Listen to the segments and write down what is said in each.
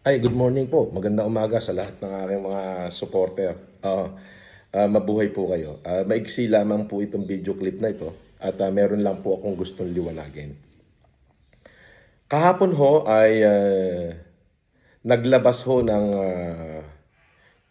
Ay, good morning po. Magandang umaga sa lahat ng aking mga supporter. Mabuhay po kayo. Maigsi lamang po itong video clip na ito at meron lang po akong gustong liwanagin. Kahapon ho ay naglabas ho ng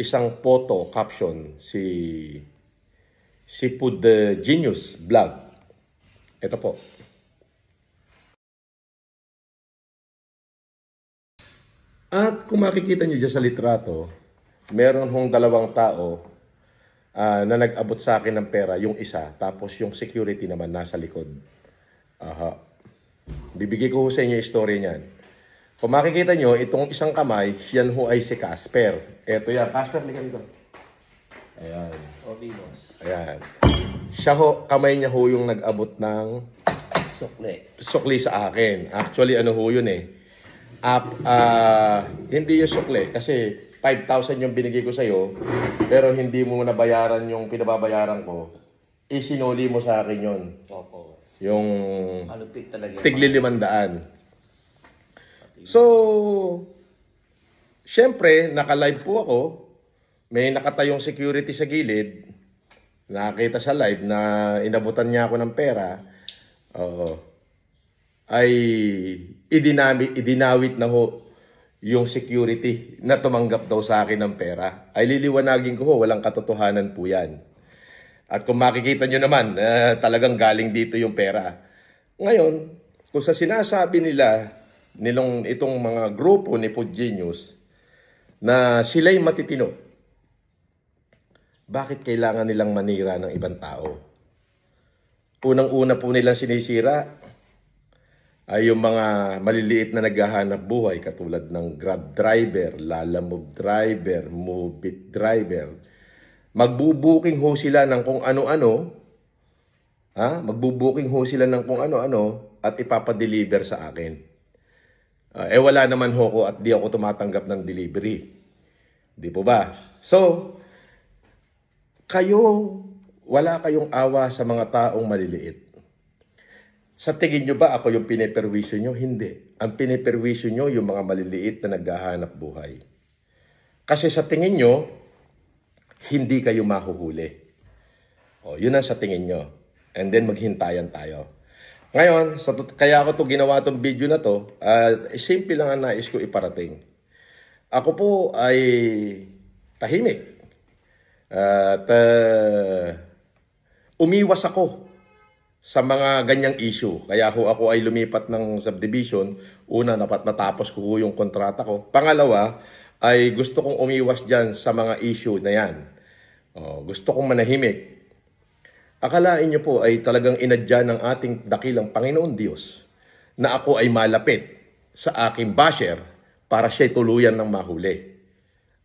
isang photo caption si Food Genius Vlog. Ito po. At kung makikita nyo dyan sa litrato, meron hong dalawang tao na nag-abot sa akin ng pera, yung isa, tapos yung security naman nasa likod. Bibigay ko ho sa inyo yung story niyan. Kung makikita nyo, itong isang kamay, yan ho ay si Casper. Eto yan. Casper, likan dito. Ayan. Okay, boss. Ayan. Siya ho, kamay niya ho yung nag-abot ng sukli sa akin. Actually, ano ho yun eh. Hindi yung sukle kasi 5,000 yung binigay ko sa'yo pero hindi mo nabayaran yung pinababayaran ko, isinuli mo sa akin yun. Opo. Yung Malupit talaga. tigli 500. So, syempre, naka-live po ako. May nakatayong security sa gilid. Nakita sa live na inabutan niya ako ng pera. Ay idinawit na ho yung security na tumanggap daw sa akin ng pera. Ay liliwanagin ko ho, walang katotohanan po yan. At kung makikita nyo naman, talagang galing dito yung pera. Ngayon, kung sa sinasabi itong mga grupo ni Food Genius, na sila'y matitino, bakit kailangan nilang manira ng ibang tao? Unang-una po nilang sinisira ay yung mga maliliit na naghahanap buhay katulad ng Grab driver, Lalamove driver, Moveit driver. Magbubuking ho sila ng kung ano-ano, magbubuking ho sila ng kung ano-ano at ipapadeliver sa akin. Wala naman ho ko at di ako tumatanggap ng delivery. Di po ba? So, wala kayong awa sa mga taong maliliit. Sa tingin nyo ba ako yung piniperwisyo nyo? Hindi. Ang piniperwisyo nyo yung mga maliliit na naghahanap buhay. Kasi sa tingin nyo, hindi kayo mahuhuli. Yun ang sa tingin nyo. And then maghintayan tayo. Ngayon, kaya ako ginawa itong video na to, simple lang ang nais ko iparating. Ako po ay tahimik. At umiwas ako sa mga ganyang issue. Kaya ako ay lumipat ng subdivision. Una, natapos ko yung kontrata ko. Pangalawa, ay gusto kong umiwas dyan sa mga issue na yan. Gusto kong manahimik. Akalain nyo po ay talagang inadya ng ating dakilang Panginoon Diyos na ako ay malapit sa aking basher para siya'y tuluyan ng mahuli.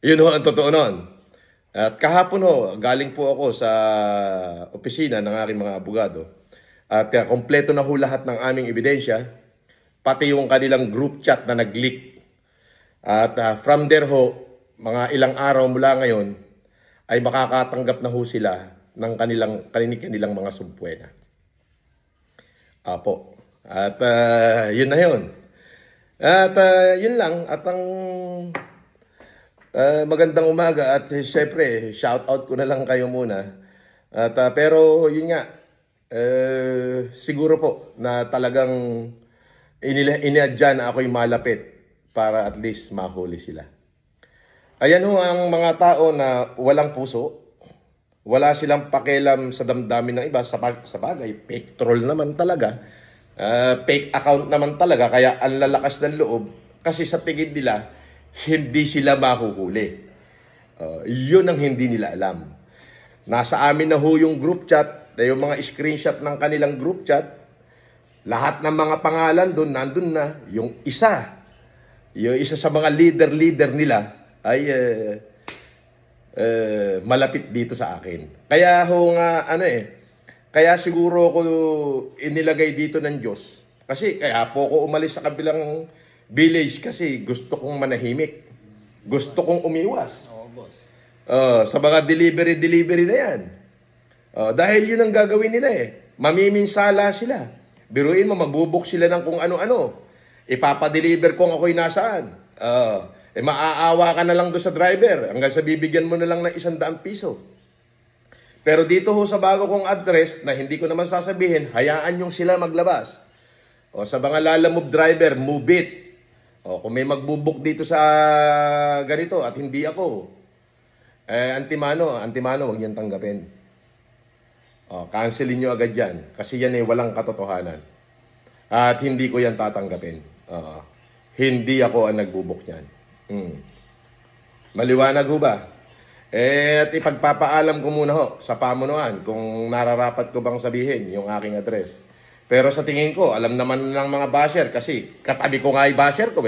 Yun ho ang totoo nun. At kahapon ho, galing po ako sa opisina ng aking mga abogado. At kompleto na ho lahat ng aming ebidensya, pati yung kanilang group chat na nag-leak. At from there ho, mga ilang araw mula ngayon, ay makakatanggap na ho sila ng kanilang mga sumpwena. Apo. At yun na yun. At yun lang. At ang magandang umaga at syempre, shout out ko na lang kayo muna. At pero yun nga, siguro po na talagang iniadya na ako'y malapit para at least mahuli sila. Ayan ho ang mga tao na walang puso, wala silang pakialam sa damdamin ng iba, sa bagay, fake troll naman talaga, fake account naman talaga, kaya ang lalakas ng loob kasi sa tingin nila, hindi sila mahuhuli. Yun ang hindi nila alam. Nasa amin na ho yung group chat, yung mga screenshot ng kanilang group chat, lahat ng mga pangalan doon, nandun na. Yung isa sa mga leader nila ay malapit dito sa akin. Kaya ho nga, kaya siguro ko inilagay dito ng Diyos. Kasi kaya po ako umalis sa kabilang village kasi gusto kong manahimik. Gusto kong umiwas. Oo, boss. Sa mga delivery na yan. Dahil yun ang gagawin nila eh. Mamiminsala sila. Biruin mo, magbubuk sila ng kung ano-ano. Ipapadeliver kung ako'y nasaan. Maaawa ka na lang doon sa driver hanggang sa bibigyan mo na lang ng 100 piso. Pero dito ho sa bago kong address, na hindi ko naman sasabihin, hayaan yung sila maglabas. O sa mga lalamove driver, move it. O kung may magbubuk dito sa ganito at hindi ako, antimano, huwag niyang tanggapin. O, cancelin nyo agad yan. Kasi yan walang katotohanan. At hindi ko yan tatanggapin. Hindi ako ang nagbubuk yan. Maliwanag ho ba? At ipagpapaalam ko muna ho sa pamunuan kung nararapat ko bang sabihin yung aking address. Pero sa tingin ko, alam naman ng mga basher kasi katabi ko nga ay basher ko .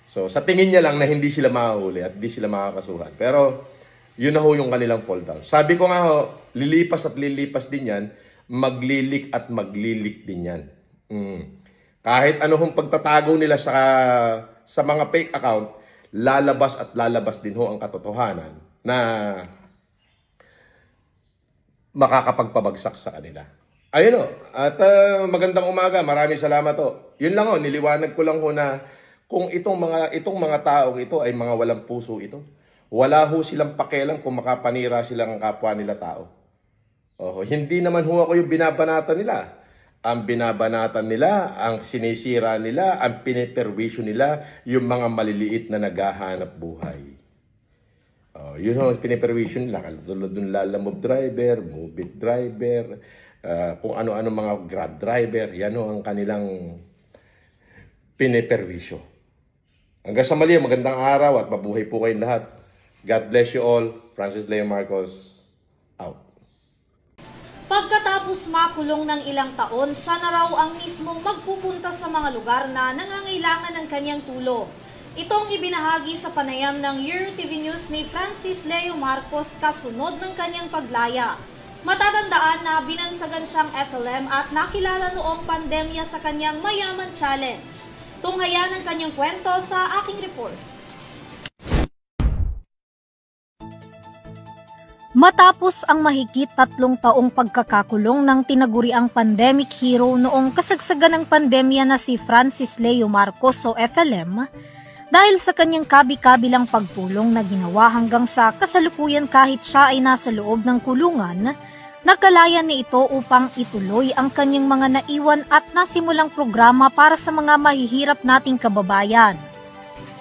So sa tingin niya lang na hindi sila makahuli at hindi sila makakasuhan. Pero yun na ho yung kanilang fall down. Sabi ko nga ho, lilipas at lilipas din yan, maglilik at maglilik din yan. Kahit ano hong pagtatago nila sa mga fake account, lalabas at lalabas din ho ang katotohanan na makakapagpabagsak sa kanila. Ayun ho. At magandang umaga. Maraming salamat ho. Yun lang ho. Niliwanag ko lang ho na kung itong mga taong ito ay mga walang puso ito. Wala ho silang pakialam kung makapanira silang kapwa nila tao. Hindi naman ho ako yung binabanatan nila. Ang binabanatan nila, ang sinisira nila, ang piniperwisyo nila, yung mga maliliit na naghahanap buhay. Yun ang piniperwisyo nila. Tulad ng lalamove driver, move-it driver, kung ano-ano mga grab driver, yan ang kanilang piniperwisyo. Hanggang sa mali, magandang araw at mabuhay po kayong lahat. God bless you all. Francis Leo Marcos, out. Pagkatapos makulong ng ilang taon, siya na raw ang mismong magpupunta sa mga lugar na nangangailangan ng kanyang tulong. Itong ibinahagi sa panayam ng URTV News ni Francis Leo Marcos kasunod ng kanyang paglaya. Matatandaan na binansagan siyang FLM at nakilala noong pandemya sa kanyang Mayaman Challenge. Tunghayan ang kanyang kwento sa aking report. Matapos ang mahigit 3 taong pagkakakulong ng tinaguriang pandemic hero noong kasagsagan ng pandemya na si Francis Leo Marcos o FLM, dahil sa kanyang kabi-kabilang pagtulong na ginawa hanggang sa kasalukuyan kahit siya ay nasa loob ng kulungan, nakalaya ni ito upang ituloy ang kanyang mga naiwan at nasimulang programa para sa mga mahihirap nating kababayan.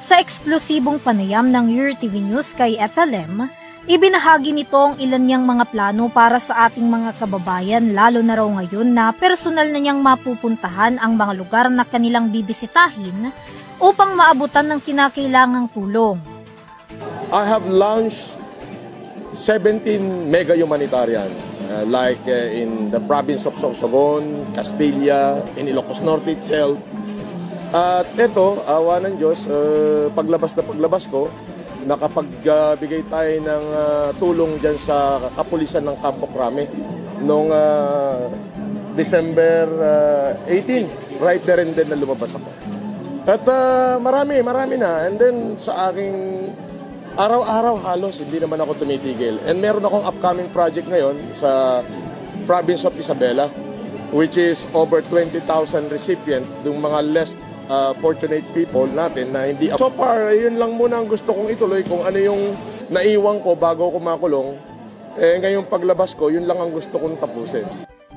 Sa eksklusibong panayam ng URTV News kay FLM, ibinahagi nito ang ilan niyang mga plano para sa ating mga kababayan, lalo na raw ngayon na personal na niyang mapupuntahan ang mga lugar na kanilang bibisitahin upang maabutan ng kinakailangang tulong. I have launched 17 mega humanitarian in the province of Sorsogon, Castilla, in Ilocos Norte itself. At ito, awa ng Diyos, paglabas ko, nakapagbigay tayo ng tulong dyan sa kapulisan ng Campo Crame noong December 18. Right there and then na lumabas ako. At marami na. And then sa aking araw-araw halos, hindi naman ako tumitigil. And meron akong upcoming project ngayon sa province of Isabela, which is over 20,000 recipient, yung mga less fortunate people natin na hindi. So far, yun lang muna ang gusto kong ituloy kung ano yung naiwan ko bago ako makulong. Ngayong paglabas ko, yun lang ang gusto kong tapusin.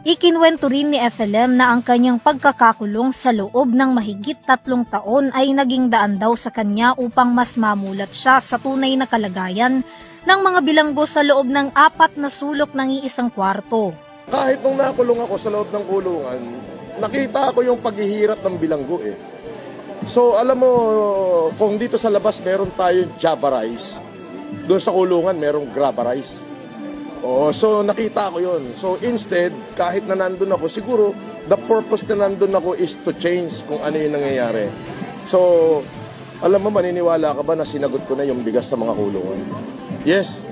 Ikinwento rin ni FLM na ang kanyang pagkakakulong sa loob ng mahigit 3 taon ay naging daan daw sa kanya upang mas mamulat siya sa tunay na kalagayan ng mga bilanggo sa loob ng 4 na sulok ng iisang kwarto. Kahit nung nakulong ako sa loob ng kulungan, nakita ko yung paghihirap ng bilanggo . So alam mo, kung dito sa labas meron tayong Java rice, doon sa kulungan merong Graba rice. So nakita ko yun. So instead, kahit na nandun ako, siguro the purpose na nandun ako is to change kung ano yung nangyayari. So alam mo, maniniwala ka ba na sinagot ko na yung bigas sa mga kulungan? Yes,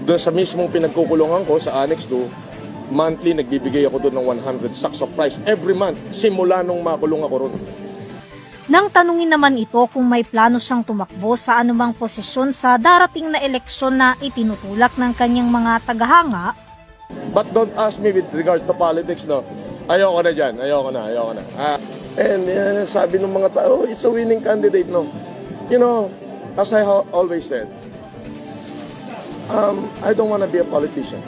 doon sa mismong pinagkukulungan ko sa Annex 2, monthly nagbibigay ako doon ng 100 sacks of rice every month, simula nung makulong ako ron. Nang tanungin naman ito kung may plano siyang tumakbo sa anumang posisyon sa darating na eleksyon na itinutulak ng kanyang mga tagahanga. But don't ask me with regard to politics, no? Ayoko na dyan, ayoko na. And sabi ng mga tao, it's a winning candidate, no? You know, as I always said, I don't want to be a politician.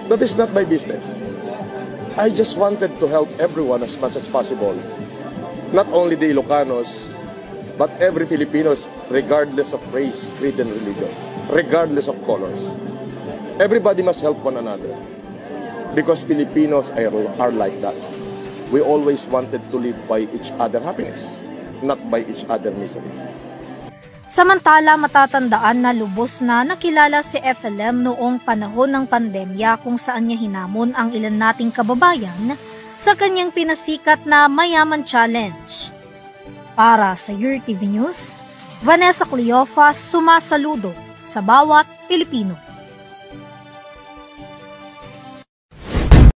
That is not my business. I just wanted to help everyone as much as possible. Not only the Ilocanos, but every Filipinos, regardless of race, creed, and religion, regardless of colors. Everybody must help one another because Filipinos are like that. We always wanted to live by each other happiness, not by each other misery. Samantala, matatandaan na lubos na nakilala si FLM noong panahon ng pandemya kung saan niya hinamon ang ilan nating kababayan sa kanyang pinasikat na Mayaman Challenge. Para sa URTV News, Vanessa Cleofas sumasaludo sa bawat Pilipino.